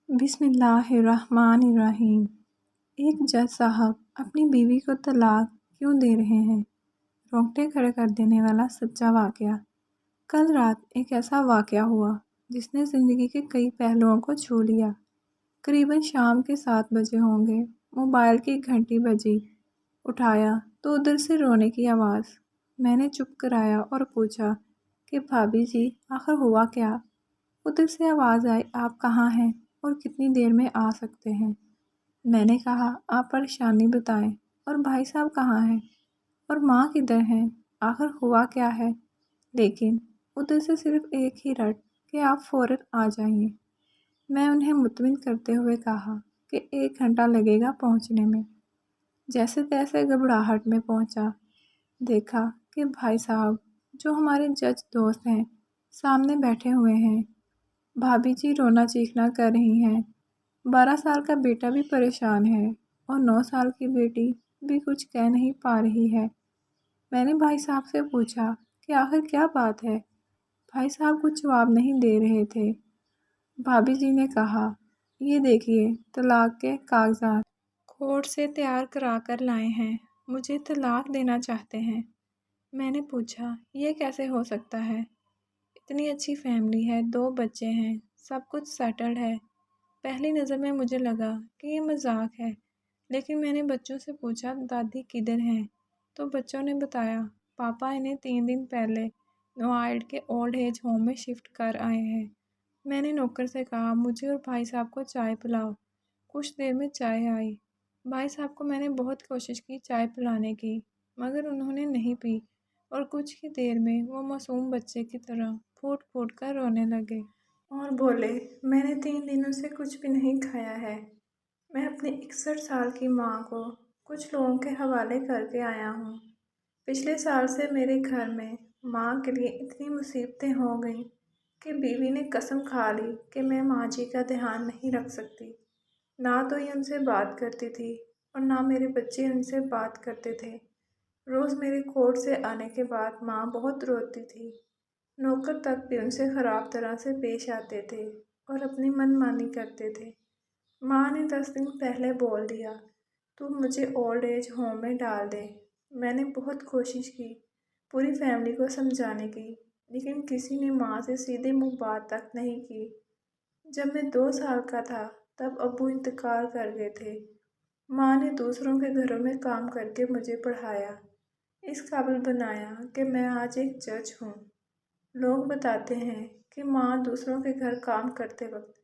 بسم اللہ الرحمن الرحیم۔ ایک جج صاحب اپنی بیوی کو طلاق کیوں دے رہے ہیں؟ رونگٹے کھڑے کر دینے والا سچا واقعہ۔ کل رات ایک ایسا واقعہ ہوا جس نے زندگی کے کئی پہلوؤں کو چھو لیا۔ قریباً شام کے 7 بجے ہوں گے، موبائل کی گھنٹی بجی۔ اٹھایا تو ادھر سے رونے کی آواز۔ میں نے چپ کرایا اور پوچھا کہ بھابھی جی آخر ہوا کیا؟ ادھر سے آواز آئی، آپ کہاں ہیں اور کتنی دیر میں آ سکتے ہیں؟ میں نے کہا آپ پریشانی بتائیں، اور بھائی صاحب کہاں ہیں اور ماں کدھر ہیں؟ آخر ہوا کیا ہے؟ لیکن ادھر سے صرف ایک ہی رٹ کہ آپ فوراً آ جائیے۔ میں انہیں مطمئن کرتے ہوئے کہا کہ 1 گھنٹہ لگے گا پہنچنے میں۔ جیسے تیسے گھبراہٹ میں پہنچا، دیکھا کہ بھائی صاحب جو ہمارے جج دوست ہیں سامنے بیٹھے ہوئے ہیں۔ بھابھی جی رونا چیخنا کر رہی ہیں۔ 12 سال کا بیٹا بھی پریشان ہے اور 9 سال کی بیٹی بھی کچھ کہہ نہیں پا رہی ہے۔ میں نے بھائی صاحب سے پوچھا کہ آخر کیا بات ہے؟ بھائی صاحب کچھ جواب نہیں دے رہے تھے۔ بھابھی جی نے کہا، یہ دیکھیے طلاق کے کاغذات کورٹ سے تیار کرا کر لائے ہیں، مجھے طلاق دینا چاہتے ہیں۔ میں نے پوچھا یہ کیسے ہو سکتا ہے؟ اتنی اچھی فیملی ہے، 2 بچے ہیں، سب کچھ سیٹلڈ ہے۔ پہلی نظر میں مجھے لگا کہ یہ مذاق ہے، لیکن میں نے بچوں سے پوچھا دادی کدھر ہیں؟ تو بچوں نے بتایا پاپا انہیں 3 دن پہلے نوئیڈا کے اولڈ ایج ہوم میں شفٹ کر آئے ہیں۔ میں نے نوکر سے کہا مجھے اور بھائی صاحب کو چائے پلاؤ۔ کچھ دیر میں چائے آئی۔ بھائی صاحب کو میں نے بہت کوشش کی چائے پلانے کی، مگر انہوں نے نہیں پی، اور کچھ ہی دیر میں وہ معصوم بچے کی طرح پھوٹ پھوٹ کر رونے لگے اور بولے، میں نے 3 دنوں سے کچھ بھی نہیں کھایا ہے۔ میں اپنی 61 سال کی ماں کو کچھ لوگوں کے حوالے کر کے آیا ہوں۔ پچھلے سال سے میرے گھر میں ماں کے لیے اتنی مصیبتیں ہو گئیں کہ بیوی نے قسم کھا لی کہ میں ماں جی کا دھیان نہیں رکھ سکتی۔ نہ تو یہ ان سے بات کرتی تھی اور نہ میرے بچے ان سے بات کرتے تھے۔ روز میرے کورٹ سے آنے کے بعد ماں بہت روتی تھی۔ نوکر تک بھی ان سے خراب طرح سے پیش آتے تھے اور اپنی من مانی کرتے تھے۔ ماں نے 10 دن پہلے بول دیا، تو مجھے اولڈ ایج ہوم میں ڈال دے۔ میں نے بہت کوشش کی پوری فیملی کو سمجھانے کی، لیکن کسی نے ماں سے سیدھے منہ بات تک نہیں کی۔ جب میں 2 سال کا تھا تب ابو انتقال کر گئے تھے۔ ماں نے دوسروں کے گھروں میں کام کر کے مجھے پڑھایا، اس قابل بنایا کہ میں آج ایک جج ہوں۔ لوگ بتاتے ہیں کہ ماں دوسروں کے گھر کام کرتے وقت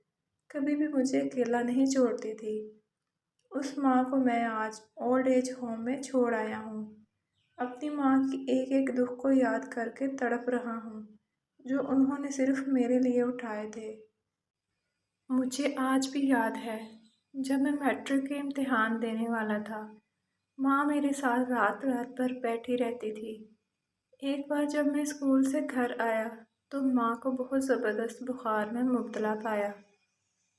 کبھی بھی مجھے اکیلا نہیں چھوڑتی تھی۔ اس ماں کو میں آج اولڈ ایج ہوم میں چھوڑ آیا ہوں۔ اپنی ماں کی ایک ایک دکھ کو یاد کر کے تڑپ رہا ہوں جو انہوں نے صرف میرے لیے اٹھائے تھے۔ مجھے آج بھی یاد ہے جب میں میٹرک کے امتحان دینے والا تھا، ماں میرے ساتھ رات رات بھر بیٹھی رہتی تھی۔ ایک بار جب میں اسکول سے گھر آیا تو ماں کو بہت زبردست بخار میں مبتلا پایا۔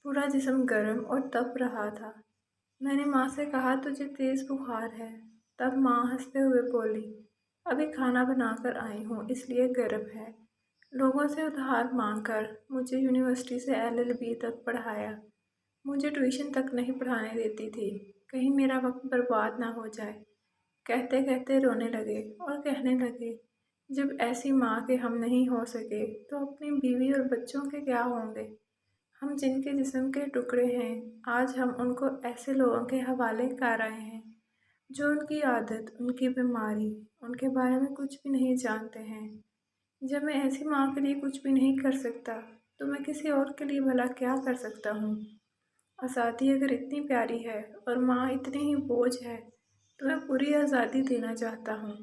پورا جسم گرم اور تپ رہا تھا۔ میں نے ماں سے کہا تجھے تیز بخار ہے؟ تب ماں ہنستے ہوئے بولی، ابھی کھانا بنا کر آئی ہوں اس لیے گرم ہے۔ لوگوں سے ادھار مانگ کر مجھے یونیورسٹی سے LLB تک پڑھایا۔ مجھے ٹیوشن تک نہیں پڑھانے دیتی تھی، کہیں میرا وقت برباد نہ ہو جائے۔ کہتے کہتے رونے لگے اور کہنے لگے، جب ایسی ماں کے ہم نہیں ہو سکے تو اپنی بیوی اور بچوں کے کیا ہوں گے؟ ہم جن کے جسم کے ٹکڑے ہیں، آج ہم ان کو ایسے لوگوں کے حوالے کر رہے ہیں جو ان کی عادت، ان کی بیماری، ان کے بارے میں کچھ بھی نہیں جانتے ہیں۔ جب میں ایسی ماں کے لیے کچھ بھی نہیں کر سکتا تو میں کسی اور کے لیے بھلا کیا کر سکتا ہوں؟ آزادی اگر اتنی پیاری ہے اور ماں اتنی ہی بوجھ ہے تو میں پوری آزادی دینا چاہتا ہوں۔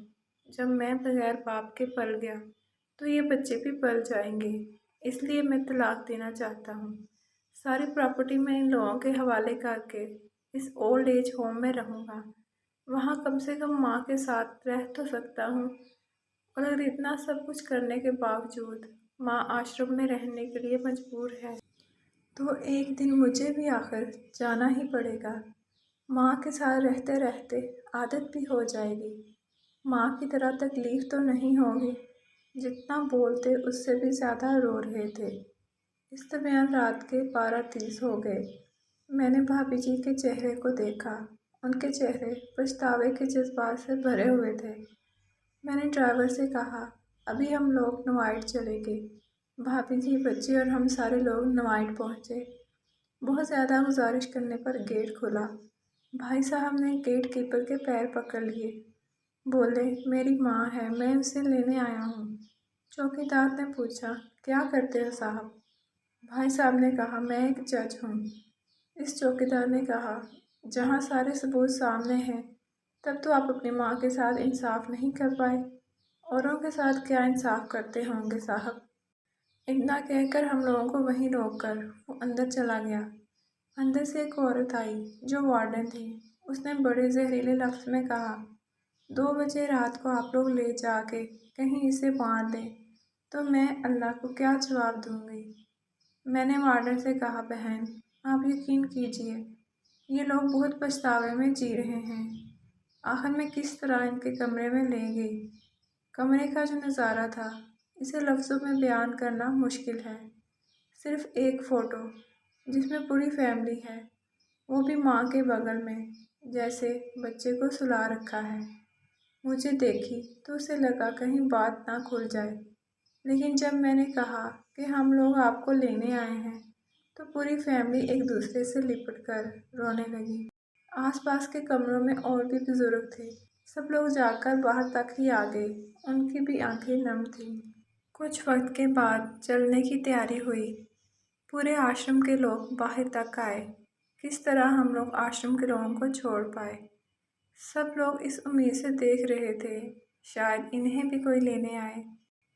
جب میں بغیر باپ کے پل گیا تو یہ بچے بھی پل جائیں گے، اس لیے میں طلاق دینا چاہتا ہوں۔ ساری پراپرٹی میں ان لوگوں کے حوالے کر کے اس اولڈ ایج ہوم میں رہوں گا۔ وہاں کم سے کم ماں کے ساتھ رہ تو سکتا ہوں، اور اگر اتنا سب کچھ کرنے کے باوجود ماں آشرم میں رہنے کے لیے مجبور ہے تو ایک دن مجھے بھی آخر جانا ہی پڑے گا۔ ماں کے ساتھ رہتے رہتے عادت بھی ہو جائے گی۔ ماں کی طرح تکلیف تو نہیں ہوگی۔ جتنا بولتے اس سے بھی زیادہ رو رہے تھے۔ اس درمیان رات کے 12:30 ہو گئے۔ میں نے بھابھی جی کے چہرے کو دیکھا۔ ان کے چہرے پچھتاوے کے جذبات سے بھرے ہوئے تھے۔ میں نے ڈرائیور سے کہا، ابھی ہم لوگ نوائڈ چلیں گے۔ بھابھی جی، بچے اور ہم سارے لوگ نوائڈ پہنچے۔ بہت زیادہ گزارش کرنے پر گیٹ کھلا۔ بھائی صاحب نے گیٹ کیپر کے پیر پکڑ لیے۔ بولے، میری ماں ہے، میں اسے لینے آیا ہوں۔ چوکیدار نے پوچھا، کیا کرتے ہو صاحب؟ بھائی صاحب نے کہا، میں ایک جج ہوں۔ اس چوکیدار نے کہا، جہاں سارے ثبوت سامنے ہیں، تب تو آپ اپنی ماں کے ساتھ انصاف نہیں کر پائے۔ اوروں کے ساتھ کیا انصاف کرتے ہوں گے صاحب؟ اتنا کہہ کر ہم لوگوں کو وہیں روک کر وہ اندر چلا گیا۔ اندر سے ایک عورت آئی جو وارڈن تھی۔ اس نے بڑے زہریلے لفظ میں کہا، 2 بجے رات کو آپ لوگ لے جا کے کہیں اسے باندھ دیں تو میں اللہ کو کیا جواب دوں گی؟ میں نے وارڈن سے کہا، بہن، آپ یقین کیجئے، یہ لوگ بہت پچھتاوے میں جی رہے ہیں۔ آخر میں کس طرح ان کے کمرے میں لے گئی۔ کمرے کا جو نظارہ تھا، اسے لفظوں میں بیان کرنا مشکل ہے۔ صرف ایک فوٹو جس میں پوری فیملی ہے، وہ بھی ماں کے بغل میں، جیسے بچے کو سلا رکھا ہے۔ مجھے دیکھی تو اسے لگا کہیں بات نہ کھل جائے، لیکن جب میں نے کہا کہ ہم لوگ آپ کو لینے آئے ہیں تو پوری فیملی ایک دوسرے سے لپٹ کر رونے لگی۔ آس پاس کے کمروں میں اور بھی بزرگ تھے۔ سب لوگ جا کر باہر تک ہی آ گئے۔ ان کی بھی آنکھیں نم تھیں۔ کچھ وقت کے بعد چلنے کی تیاری ہوئی۔ پورے آشرم کے لوگ باہر تک آئے۔ کس طرح ہم لوگ آشرم کے لوگوں کو چھوڑ پائے۔ سب لوگ اس امید سے دیکھ رہے تھے شاید انہیں بھی کوئی لینے آئے۔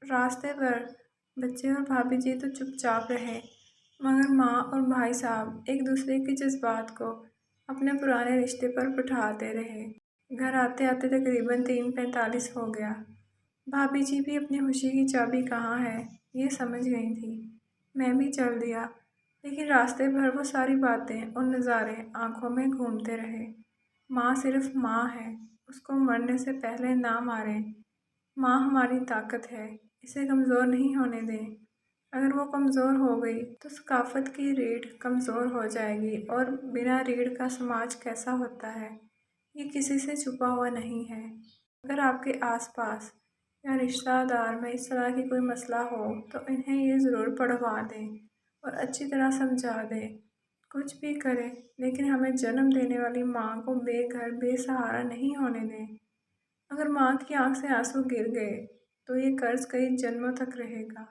راستے پر بچے اور بھابھی جی تو چپ چاپ رہے، مگر ماں اور بھائی صاحب ایک دوسرے کے جذبات کو اپنے پرانے رشتے پر بٹھاتے رہے۔ گھر آتے آتے تقریباً 3:45 ہو گیا۔ بھابھی جی بھی اپنی خوشی کی چابی کہاں ہے یہ سمجھ گئی تھی۔ میں بھی چل دیا، لیکن راستے بھر وہ ساری باتیں اور نظارے آنکھوں میں گھومتے رہے۔ ماں صرف ماں ہے، اس کو مرنے سے پہلے نہ ماریں۔ ماں ہماری طاقت ہے، اسے کمزور نہیں ہونے دیں۔ اگر وہ کمزور ہو گئی تو ثقافت کی ریڑھ کمزور ہو جائے گی، اور بنا ریڑھ کا سماج کیسا ہوتا ہے، یہ کسی سے چھپا ہوا نہیں ہے۔ اگر آپ کے آس پاس یا رشتہ دار میں اس طرح کی کوئی مسئلہ ہو تو انہیں یہ ضرور پڑھوا دیں اور اچھی طرح سمجھا دیں۔ کچھ بھی کریں، لیکن ہمیں جنم دینے والی ماں کو بے گھر بے سہارا نہیں ہونے دیں۔ اگر ماں کی آنکھ سے آنسو گر گئے تو یہ قرض کئی جنموں تک رہے گا۔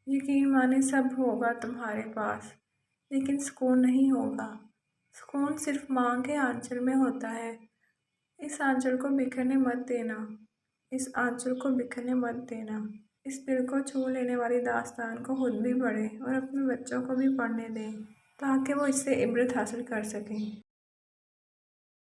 یقین مانے سب ہوگا تمہارے پاس، لیکن سکون نہیں ہوگا۔ سکون صرف ماں کے آنچل میں ہوتا ہے۔ اس آنچل کو بکھرنے مت دینا، اس آنچل کو بکھرنے مت دینا۔ اس دل کو چھو لینے والی داستان کو خود بھی پڑھیں اور اپنے بچوں کو بھی پڑھنے دیں، تاکہ وہ اس سے عبرت حاصل کر سکیں۔